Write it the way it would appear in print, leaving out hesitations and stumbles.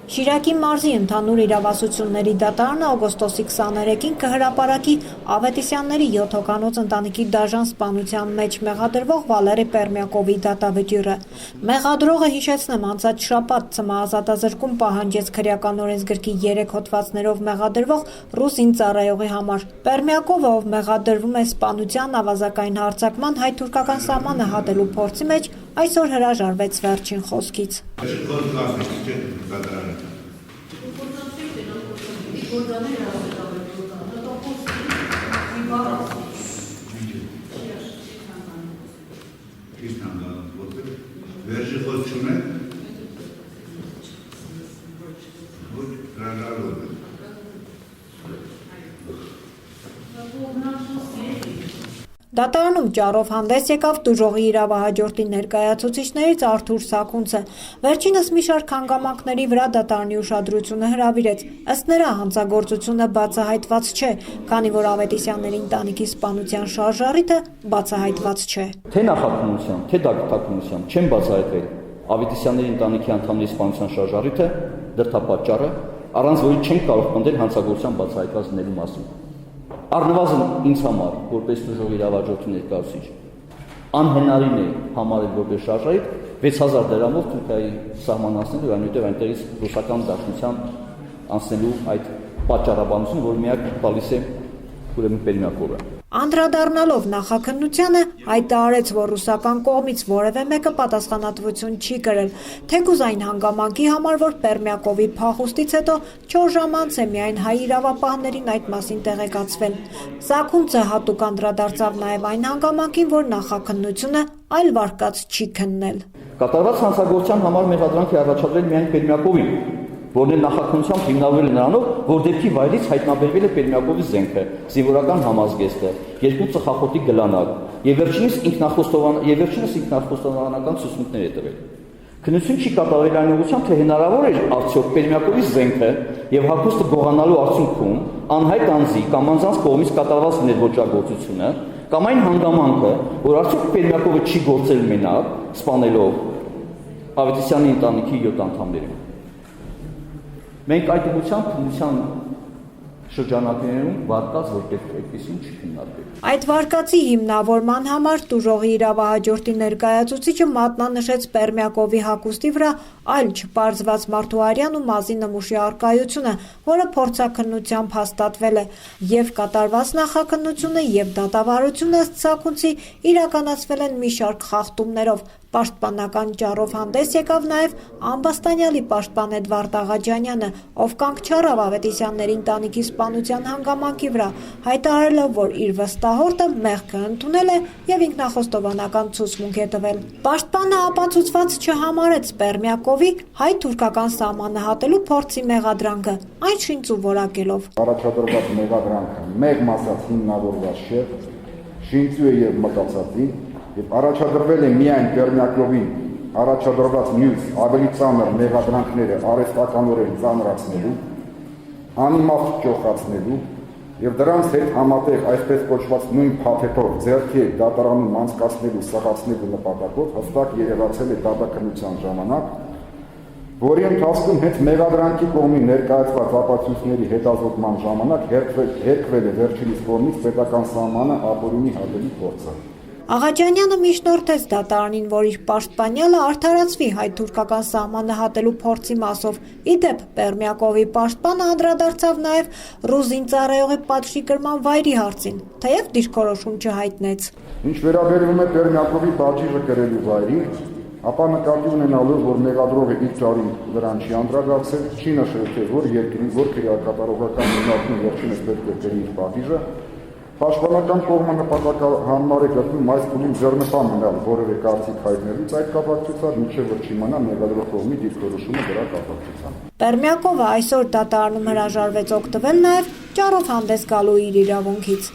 Շիրակի մարզի ընդհանուր իրավասությունների դատարանը օգոստոսի 23-ին կհրապարակի Ավետիսյանների 7 հոգանոց ընտանիքի դաժան սպանության մեջ մեղադրվող Վալերի Պերմյակովի դատավճիռը։ Մեղադրողը, հիշեցնեմ, անցած շաբաթ ցմահազատազրկում պահանջեց քրեական օրենսգրքի 3 հոդվածներով մեղադրվող ռուս ծառայողի համար։ Պերմյակովը, ով մեղադրվում է սպանության, ավազակային հարձակման, հայ-թուրքական սահմանը հատելու փորձի մեջ, այսօր հրաժարվեց վերջին խոսքից։ Դատարանում ճառով հանդես եկավ տուժողի իրավահաջորդի ներկայացուցիչներից Արթուր Սաքունցը։ Վերջինս մի շարք հանգամանքների վրա դատարանի ուշադրությունը հրավիրեց։ Ըստ նրա, հանցագործությունը բացահայտված չէ, քանի որ Ավետիսյանների ընտանիքի սպանության շարժառիթը բացահայտված չէ։ Թե նախաքննության, թե դատականության չեն բացահայտվել Ավետիսյանների ընտանիքի անդամների սպանության շարժառիթը, դրդապատճառը, առանց որի չենք կարող պնդել հանցագործության բացահայտված լինելու մասին։ Առնվազն ինձ համար, որպես տուժողի իրավահաջորդի ներկայացուցիչ, անհնարին է համարել որպես շարժառիթ 6000 դրամով Թուրքիայի սահման անցնելու, այնուհետև այնտեղից ռուսական դաշնության անցնելու այդ պատճառաբանությունը, որ միակ տալիս է ուրեմն Պերմյակովը։ Անդրադառնալով նախաքննությանը, հայտարարեց, որ ռուսական կողմից որևէ մեկը պատասխանատվություն չի կրել, թեկուզ այն հանգամանքի համար, որ Պերմյակովի փախուստից հետո 4 ժամ անց է միայն հայ իրավապահներին այդ մասին տեղեկացվել։ Սաքունցը հատուկ անդրադարձավ նաև այն հանգամանքին, որ նախաքննությունը այլ վարկած չի քննել։ Կատարված հանցագործության համար մեղադրանք է առաջադրել միայն Պերմյակովին, որն էլ նախաքննությամբ հիմնավորվել է նրանով, որ դեպքի վայրից հայտնաբերվել է Պերմյակովի զենքը, զինվորական համազգեստը, 2 ծխախոտի գլանակ եւ վերջինս ինքնախոստովանական ցուցմունքներ է տվել։ Քննություն չի կատարվել այն ուղղությամբ, թե հնարավոր է արդյոք Պերմյակովի զենքը եւ հագուստը գողանալու արդյունքում անհայտ անձի կամ անձանց կողմից կատարված ներոճագործությունը կամ այն հանգամանքը, որ արդյոք Պերմյակովը չի գործել մենակ, սպանելով Ավետիսյանի ընտանիքի 7 անդամներին։ Մենք այդ ուղղությամբ քննության շրջանակներում վարկած, որ այդպեսին չի քննարկվել։ Այդ վարկածի հիմնավորման համար տուժողի իրավահաջորդի ներկայացուցիչը մատնանշեց Պերմյակովի հագուստի վրա այլ չպարզված մարդուարյան ու մազի նմուշի առկայությունը, որը փորձաքննությամբ հաստատվել է, եւ կատարված նախաքննությունը եւ դատավարությունը ըստ Սաքունցի իրականացվել են մի շարք խախտումներով։ Պաշտպանական ճառով հանդես եկավ նաև Ամբաստանյալի պաշտպան Էդվարդ Աղաջանյանը, ով կանգ չառավ Ավետիսյանների ընտանիքի սպանության հանգամանքի վրա, հայտարարելով, որ իր վստահորդը մեղքը ընդունել է եւ ինքնախոստովանական ցուցմունք է տվել։ Պաշտպանը ապացուցված չհամարեց Պերմյակովի հայ-թուրքական սահմանը հատելու փորձի մեղադրանքը, այն շինծ ու որակելով։ Առաջադրված մեղադրանքը մեկ մասած հիմնավորված չէ, շինծու է եւ մտածածի, եւ առաջադրվել է միայն Պերմյակովին առաջադրված մյուս ավելի ծանր մեղադրանքները արհեստականորեն ծանրացնելու, անիմաստ ճոխացնելու եւ դրանց հետ համատեղ այսպես կոչված նույն փաթեթով ձեռքի դատարանում անցկացնելու սղացնելու նպատակով հստակ երևացել է դատաքննության ժամանակ, որի ընթացքում հետ մեղադրանքի կողմի ներկայացված ապացույցների հետազոտման ժամանակ հերկվել է վերջինիս կողմից պետական սահմանը ապօրինի հատելու փորձը։ Աղաջանյանը միջնորդեց դատարանին, որ իր պաշտպանյալը արդարացվի հայ-թուրքական սահմանը հատելու փորձի մասով։ Ի դեպ, Պերմյակովի պաշտպանը անդրադարձավ նաև ռուս ծառայողի պատժի կրման վայրի հարցին, թեև դիրքորոշում չհայտնեց։ Ինչ վերաբերում է Պերմյակովի պատժիժը կրելու վայրին, ապա նկատի ունենալով, որ մեղադրողը իր ճարին վրան չի անդրադարձել, չի նշել, թե որ երկրի, որ քրեակատարողական հիմնարկում վերջինս պետք է կրի իր պատժիժը, Պաշտպանական կողմը նպատակահանմար է գտնում այս փուլին ձեռնպա մնալ որևէ կարծիք հայտնելուց այդ կապակցությամբ, մինչև որ չիմանա մեղադրող կողմի դիրքորոշումը դրա կապակցությամբ։ Պերմյակովը այսօր դատարանում հրաժարվեց օգտվել նաև ճառով հանդես գալու իր իրավունքից։